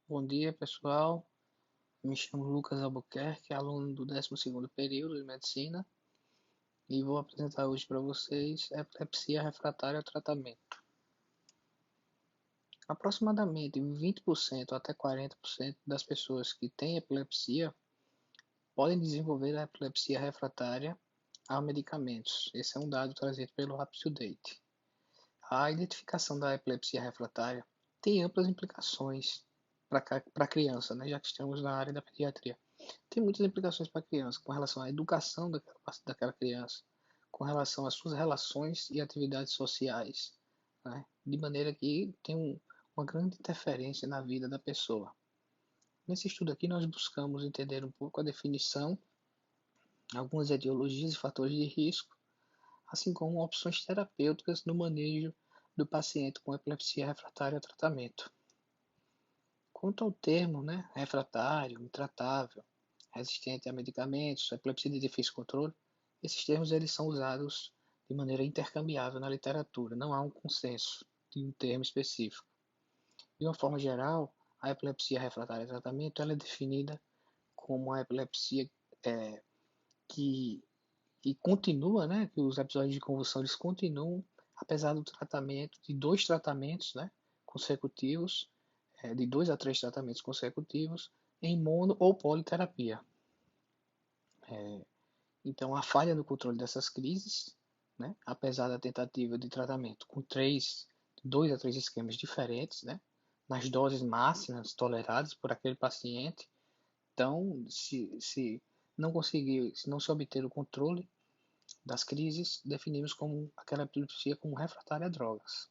Bom dia, pessoal. Me chamo Lucas Albuquerque, aluno do 12º período de Medicina, e vou apresentar hoje para vocês a epilepsia refratária ao tratamento. Aproximadamente 20% até 40% das pessoas que têm epilepsia podem desenvolver a epilepsia refratária a medicamentos. Esse é um dado trazido pelo UpToDate. A identificação da epilepsia refratária tem amplas implicações para a criança, né, já que estamos na área da pediatria. Tem muitas implicações para a criança, com relação à educação daquela criança, com relação às suas relações e atividades sociais, né, de maneira que tem uma grande interferência na vida da pessoa. Nesse estudo aqui, nós buscamos entender um pouco a definição, algumas etiologias e fatores de risco, assim como opções terapêuticas no manejo do paciente com epilepsia refratária ao tratamento. Quanto ao termo, né, refratário, intratável, resistente a medicamentos, epilepsia de difícil controle, esses termos eles são usados de maneira intercambiável na literatura, não há um consenso de um termo específico. De uma forma geral, a epilepsia refratária a tratamento ela é definida como a epilepsia é, que, que continua, né, que os episódios de convulsão eles continuam, apesar do tratamento, de dois tratamentos, né, consecutivos, de 2 a 3 tratamentos consecutivos, em mono ou politerapia. Então, a falha no controle dessas crises, né, apesar da tentativa de tratamento com 2 a 3 esquemas diferentes, né, nas doses máximas toleradas por aquele paciente, então, se não conseguir, se não se obter o controle das crises, definimos como aquela epilepsia como refratária a drogas.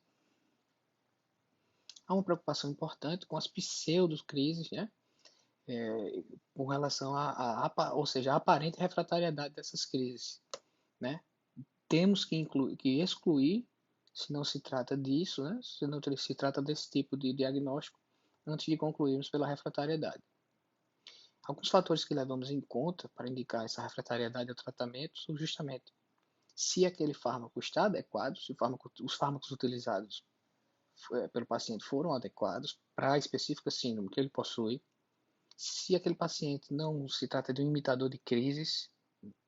Há uma preocupação importante com as pseudo-crises, né, com relação ou seja, a aparente refratariedade dessas crises, né? Temos que excluir, se não se trata disso, né? Se não se trata desse tipo de diagnóstico, antes de concluirmos pela refratariedade. Alguns fatores que levamos em conta para indicar essa refratariedade ao tratamento são justamente se aquele fármaco está adequado, se os fármacos utilizados pelo paciente foram adequados para a específica síndrome que ele possui, se aquele paciente não se trata de um imitador de crises,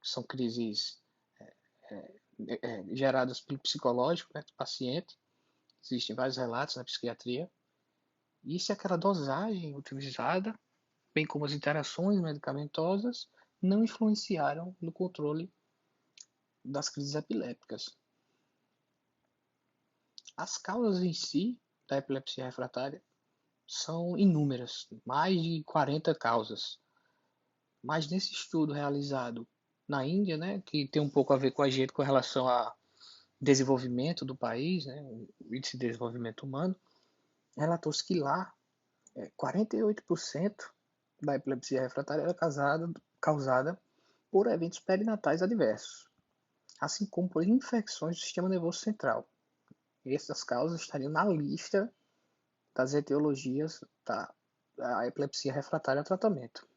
são crises geradas pelo psicológico, né, do paciente, existem vários relatos na psiquiatria, e se aquela dosagem utilizada, bem como as interações medicamentosas, não influenciaram no controle das crises epilépticas. As causas em si da epilepsia refratária são inúmeras, mais de 40 causas. Mas nesse estudo realizado na Índia, né, que tem um pouco a ver com a gente com relação ao desenvolvimento do país, né, o índice de desenvolvimento humano, relatou-se que lá 48% da epilepsia refratária era causada por eventos perinatais adversos, assim como por infecções do sistema nervoso central. Essas causas estariam na lista das etiologias da epilepsia refratária ao tratamento.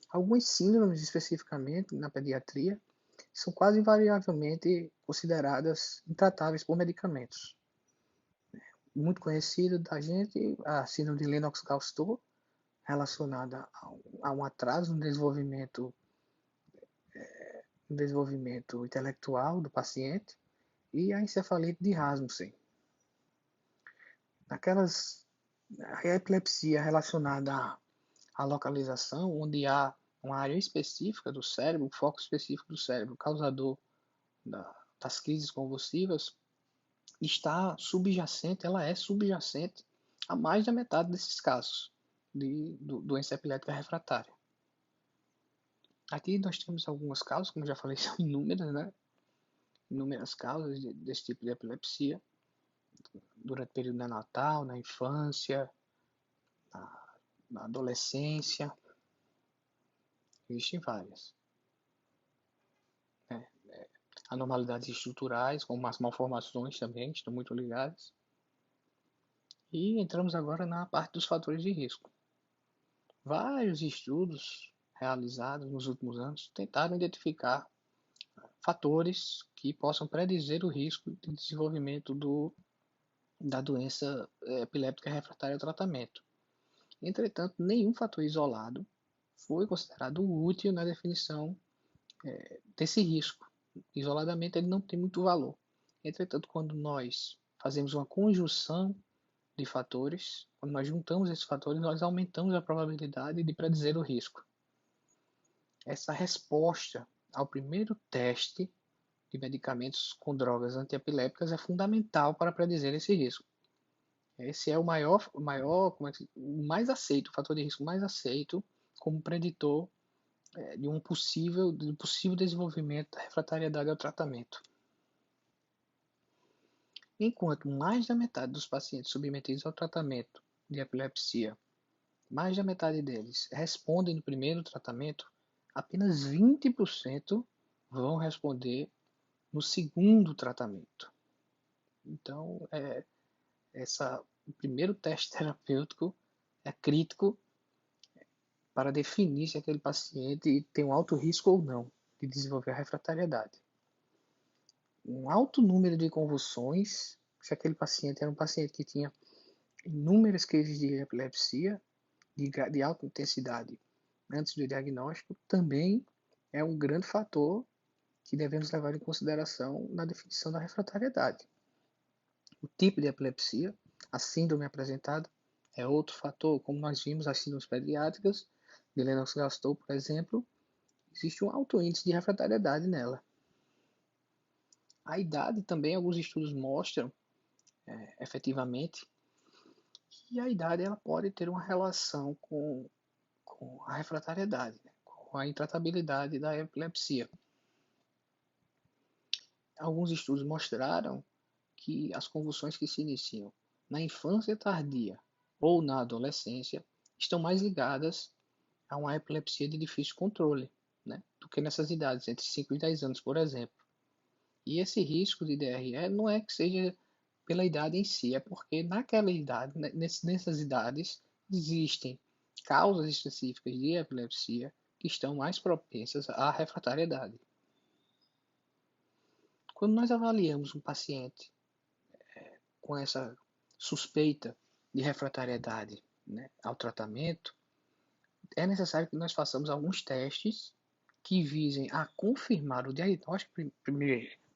Algumas síndromes, especificamente na pediatria, são quase invariavelmente consideradas intratáveis por medicamentos. Muito conhecido da gente, a síndrome de Lennox-Gastaut, relacionada a um atraso no desenvolvimento intelectual do paciente, e a encefalite de Rasmussen. Aquelas a epilepsia relacionada à localização, onde há uma área específica do cérebro, um foco específico do cérebro, causador das crises convulsivas, ela é subjacente a mais da metade desses casos de doença epilética refratária. Aqui nós temos algumas causas, como já falei, são inúmeras, né? Inúmeras causas desse tipo de epilepsia, durante o período neonatal, na infância, na adolescência, existem várias. Né? Anormalidades estruturais, como as malformações também, estão muito ligadas. E entramos agora na parte dos fatores de risco. Vários estudos realizados nos últimos anos tentaram identificar fatores que possam predizer o risco de desenvolvimento da doença epiléptica refratária ao tratamento. Entretanto, nenhum fator isolado foi considerado útil na definição desse risco. Isoladamente, ele não tem muito valor. Entretanto, quando nós fazemos uma conjunção de fatores, quando nós juntamos esses fatores, nós aumentamos a probabilidade de predizer o risco. Essa resposta ao primeiro teste de medicamentos com drogas antiepilépticas é fundamental para predizer esse risco. Esse é o o mais aceito, o fator de risco mais aceito como preditor de um possível desenvolvimento da refratariedade ao tratamento. Enquanto mais da metade dos pacientes submetidos ao tratamento de epilepsia, mais da metade deles respondem no primeiro tratamento, apenas 20% vão responder no segundo tratamento. Então, o primeiro teste terapêutico é crítico para definir se aquele paciente tem um alto risco ou não de desenvolver a refratariedade. Um alto número de convulsões, se aquele paciente era um paciente que tinha inúmeras crises de epilepsia de alta intensidade antes do diagnóstico, também é um grande fator que devemos levar em consideração na definição da refratariedade. O tipo de epilepsia, a síndrome apresentada, é outro fator, como nós vimos as síndromes pediátricas, de Lennox-Gastaut, por exemplo, existe um alto índice de refratariedade nela. A idade também, alguns estudos mostram, efetivamente, que a idade ela pode ter uma relação com a refratariedade, né? Com a intratabilidade da epilepsia. Alguns estudos mostraram que as convulsões que se iniciam na infância tardia ou na adolescência estão mais ligadas a uma epilepsia de difícil controle, né, do que nessas idades, entre 5 e 10 anos, por exemplo. E esse risco de DRE não é que seja pela idade em si, é porque naquela idade, nessas idades, existem causas específicas de epilepsia que estão mais propensas à refratariedade. Quando nós avaliamos um paciente com essa suspeita de refratariedade, né, ao tratamento, é necessário que nós façamos alguns testes que visem a confirmar o diagnóstico,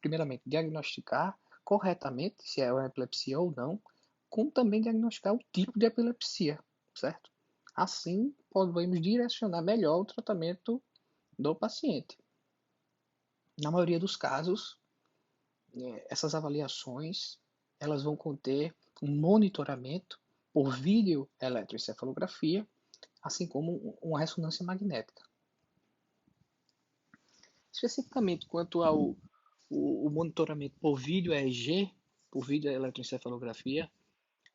primeiramente diagnosticar corretamente se é uma epilepsia ou não, como também diagnosticar o tipo de epilepsia, certo? Assim, podemos direcionar melhor o tratamento do paciente. Na maioria dos casos, essas avaliações elas vão conter um monitoramento por videoeletroencefalografia, assim como uma ressonância magnética. Especificamente quanto ao o monitoramento por vídeo EEG, por videoeletroencefalografia,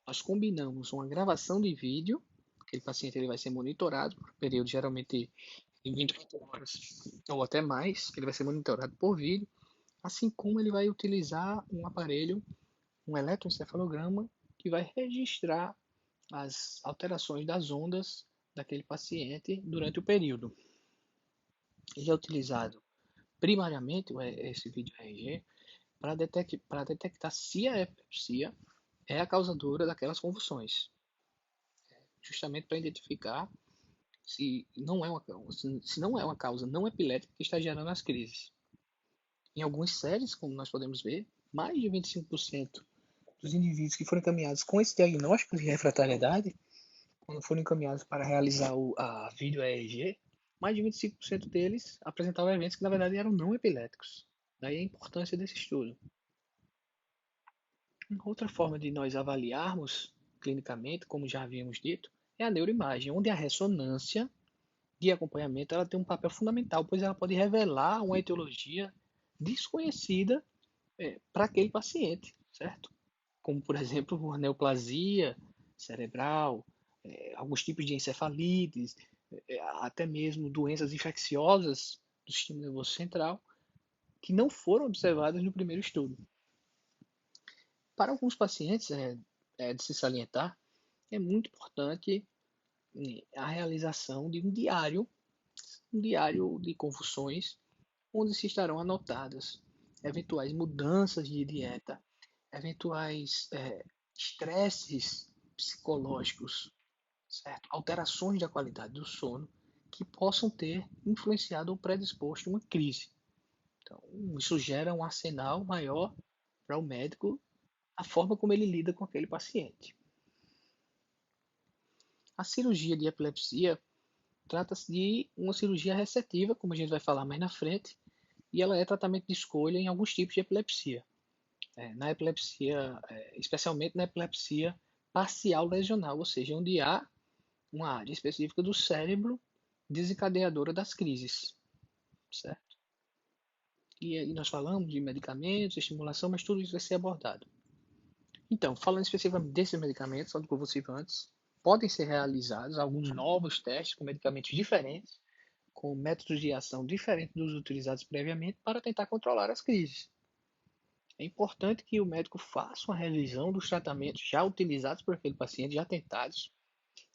nós combinamos uma gravação de vídeo, aquele paciente ele vai ser monitorado por um período geralmente de 24 horas ou até mais, ele vai ser monitorado por vídeo, assim como ele vai utilizar um aparelho, um eletroencefalograma, que vai registrar as alterações das ondas daquele paciente durante o período. Ele é utilizado primariamente esse vídeo EEG para detectar se a epilepsia é a causadora daquelas convulsões, justamente para identificar se não é uma causa não epilética que está gerando as crises. Em algumas séries, como nós podemos ver, mais de 25% dos indivíduos que foram encaminhados com esse diagnóstico de refratariedade, quando foram encaminhados para realizar a vídeo EEG, mais de 25% deles apresentavam eventos que na verdade eram não epiléticos. Daí a importância desse estudo. Outra forma de nós avaliarmos clinicamente, como já havíamos dito, é a neuroimagem, onde a ressonância de acompanhamento ela tem um papel fundamental, pois ela pode revelar uma etiologia desconhecida para aquele paciente, certo? Como, por exemplo, uma neoplasia cerebral, alguns tipos de encefalites, até mesmo doenças infecciosas do sistema nervoso central, que não foram observadas no primeiro estudo. Para alguns pacientes, de se salientar, é muito importante a realização de um diário de convulsões, onde se estarão anotadas eventuais mudanças de dieta, eventuais estresses psicológicos certo? Alterações da qualidade do sono que possam ter influenciado ou predisposto uma crise. Então, isso gera um arsenal maior para o médico, a forma como ele lida com aquele paciente. A cirurgia de epilepsia trata-se de uma cirurgia resetiva, como a gente vai falar mais na frente, e ela é tratamento de escolha em alguns tipos de epilepsia. Na epilepsia, especialmente na epilepsia parcial lesional, ou seja, onde há uma área específica do cérebro desencadeadora das crises, certo? E aí nós falamos de medicamentos, estimulação, mas tudo isso vai ser abordado. Então, falando especificamente desses medicamentos, anticonvulsivantes, podem ser realizados alguns novos testes com medicamentos diferentes, com métodos de ação diferentes dos utilizados previamente para tentar controlar as crises. É importante que o médico faça uma revisão dos tratamentos já utilizados por aquele paciente, já tentados,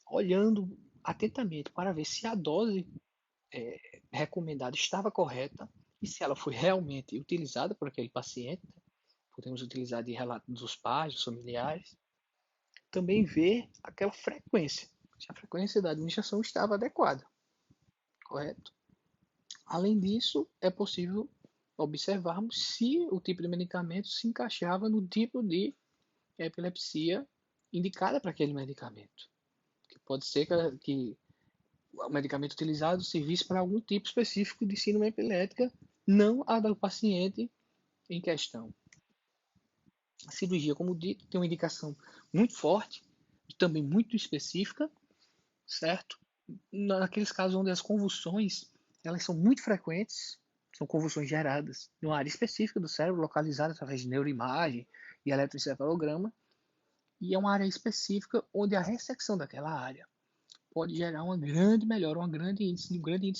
olhando atentamente para ver se a dose recomendada estava correta e se ela foi realmente utilizada por aquele paciente. Podemos utilizar de relatos dos pais, dos familiares. Também ver aquela frequência, se a frequência da administração estava adequada, correto? Além disso, é possível observarmos se o tipo de medicamento se encaixava no tipo de epilepsia indicada para aquele medicamento. Que pode ser que o medicamento utilizado servisse para algum tipo específico de síndrome epilética, não a do paciente em questão. A cirurgia, como dito, tem uma indicação muito forte, também muito específica, certo? Naqueles casos onde as convulsões elas são muito frequentes, são convulsões geradas em uma área específica do cérebro, localizada através de neuroimagem e eletroencefalograma, e é uma área específica onde a ressecção daquela área pode gerar uma grande melhora, um grande índice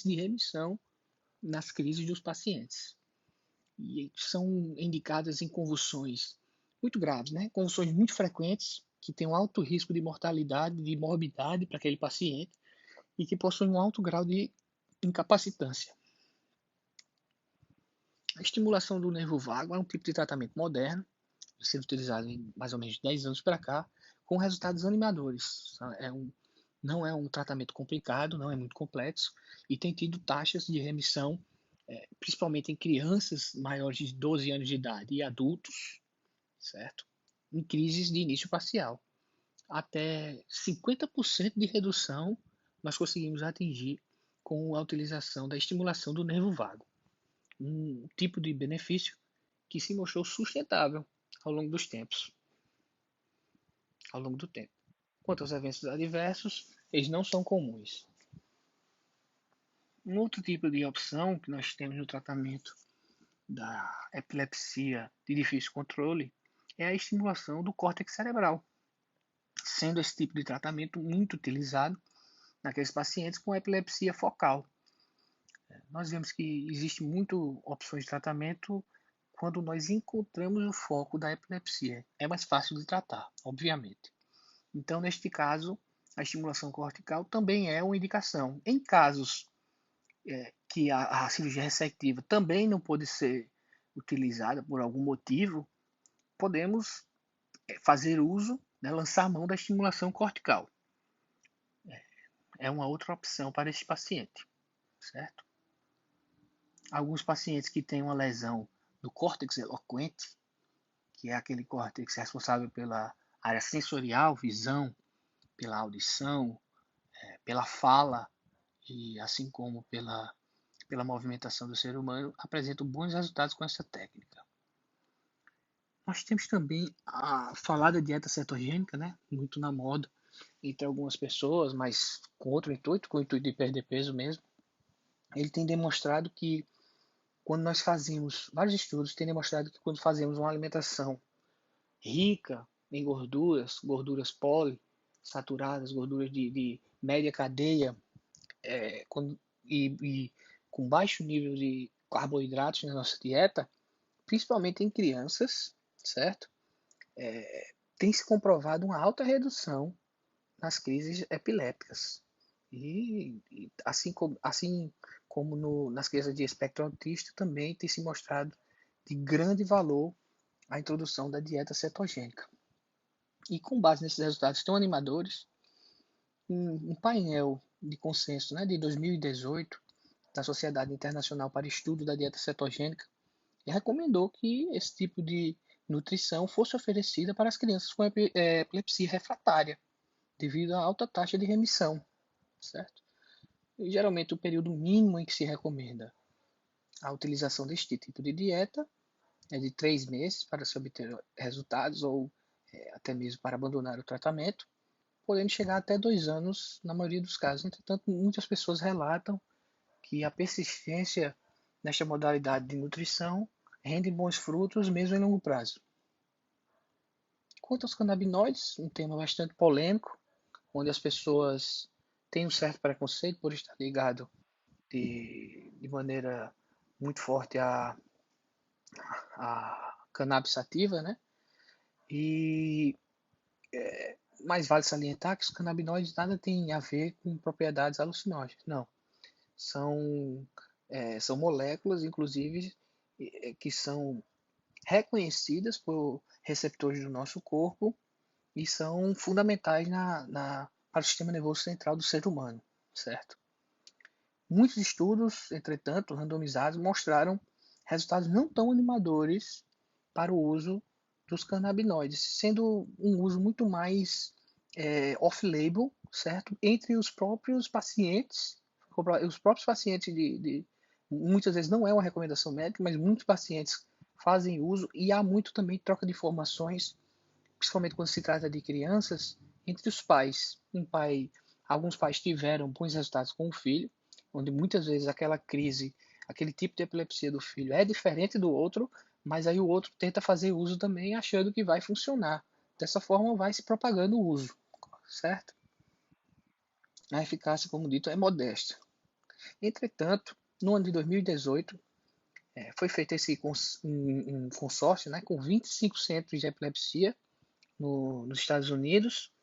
de remissão nas crises dos pacientes. E são indicadas em convulsões muito graves, né? Convulsões muito frequentes, que têm um alto risco de mortalidade, de morbidade para aquele paciente e que possuem um alto grau de incapacitância. A estimulação do nervo vago é um tipo de tratamento moderno, sendo utilizado em mais ou menos 10 anos para cá, com resultados animadores. Não é um tratamento complicado, não é muito complexo e tem tido taxas de remissão, principalmente em crianças maiores de 12 anos de idade e adultos, certo? Em crises de início facial. Até 50% de redução nós conseguimos atingir com a utilização da estimulação do nervo vago. Um tipo de benefício que se mostrou sustentável ao longo dos tempos, ao longo do tempo. Quanto aos eventos adversos, eles não são comuns. Um outro tipo de opção que nós temos no tratamento da epilepsia de difícil controle é a estimulação do córtex cerebral, sendo esse tipo de tratamento muito utilizado naqueles pacientes com epilepsia focal. Nós vemos que existe muito opções de tratamento quando nós encontramos o foco da epilepsia. É mais fácil de tratar, obviamente. Então, neste caso, a estimulação cortical também é uma indicação. Em casos que a cirurgia ressectiva também não pode ser utilizada por algum motivo, podemos fazer uso, né, lançar mão da estimulação cortical. É uma outra opção para esse paciente, certo? Alguns pacientes que têm uma lesão do córtex eloquente, que é aquele córtex responsável pela área sensorial, visão, pela audição, pela fala e assim como pela movimentação do ser humano, apresentam bons resultados com essa técnica. Nós temos também a falada dieta cetogênica, né? Muito na moda entre algumas pessoas, mas com outro intuito, com o intuito de perder peso mesmo. Ele tem demonstrado que quando nós fazemos, vários estudos têm demonstrado que quando fazemos uma alimentação rica em gorduras, gorduras poliinsaturadas, gorduras de média cadeia, e com baixo nível de carboidratos na nossa dieta, principalmente em crianças, certo? Tem se comprovado uma alta redução nas crises epilépticas. E assim como nas crianças de espectro autista, também tem se mostrado de grande valor a introdução da dieta cetogênica. E com base nesses resultados tão animadores, um painel de consenso, né, de 2018 da Sociedade Internacional para Estudo da Dieta Cetogênica e recomendou que esse tipo de nutrição fosse oferecida para as crianças com epilepsia refratária, devido à alta taxa de remissão, certo? E, geralmente o período mínimo em que se recomenda a utilização deste tipo de dieta é de 3 meses para se obter resultados ou até mesmo para abandonar o tratamento, podendo chegar até 2 anos na maioria dos casos. Entretanto, muitas pessoas relatam que a persistência nesta modalidade de nutrição rende bons frutos mesmo em longo prazo. Quanto aos canabinoides, um tema bastante polêmico, onde as pessoas têm um certo preconceito por estar ligado de maneira muito forte à cannabis sativa, né? E mas vale salientar que os canabinoides nada têm a ver com propriedades alucinógenas, não. São, são moléculas, inclusive, que são reconhecidas por receptores do nosso corpo e são fundamentais para o sistema nervoso central do ser humano, certo? Muitos estudos, entretanto, randomizados, mostraram resultados não tão animadores para o uso dos canabinoides, sendo um uso muito mais off-label, certo? Entre os próprios pacientes muitas vezes não é uma recomendação médica, mas muitos pacientes fazem uso e há muito também troca de informações, principalmente quando se trata de crianças, entre os pais. Alguns pais tiveram bons resultados com o filho, onde muitas vezes aquela crise, aquele tipo de epilepsia do filho é diferente do outro, mas aí o outro tenta fazer uso também achando que vai funcionar. Dessa forma vai se propagando o uso, certo? A eficácia, como dito, é modesta. Entretanto, no ano de 2018, foi feito um consórcio, né, com 25 centros de epilepsia nos Estados Unidos,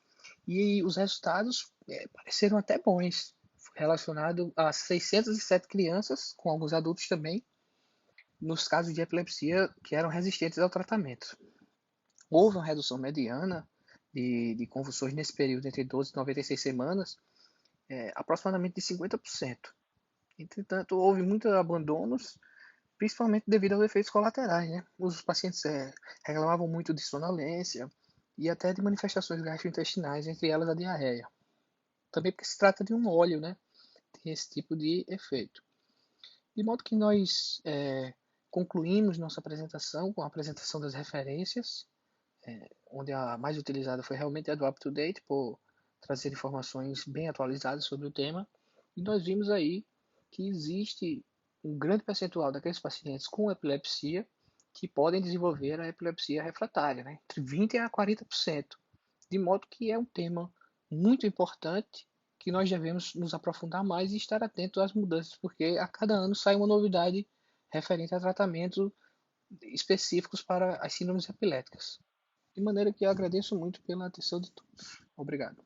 e os resultados pareceram até bons, relacionado a 607 crianças, com alguns adultos também, nos casos de epilepsia que eram resistentes ao tratamento. Houve uma redução mediana de convulsões nesse período entre 12 e 96 semanas, aproximadamente de 50%. Entretanto, houve muitos abandonos, principalmente devido aos efeitos colaterais, né? Os pacientes reclamavam muito de sonolência e até de manifestações gastrointestinais, entre elas a diarreia. Também porque se trata de um óleo, né? Tem esse tipo de efeito. De modo que nós concluímos nossa apresentação com a apresentação das referências, onde a mais utilizada foi realmente a do UpToDate, por trazer informações bem atualizadas sobre o tema. E nós vimos aí que existe um grande percentual daqueles pacientes com epilepsia que podem desenvolver a epilepsia refratária, né? Entre 20% a 40%. De modo que é um tema muito importante que nós devemos nos aprofundar mais e estar atento às mudanças, porque a cada ano sai uma novidade referente a tratamentos específicos para as síndromes epiléticas. De maneira que eu agradeço muito pela atenção de todos. Obrigado.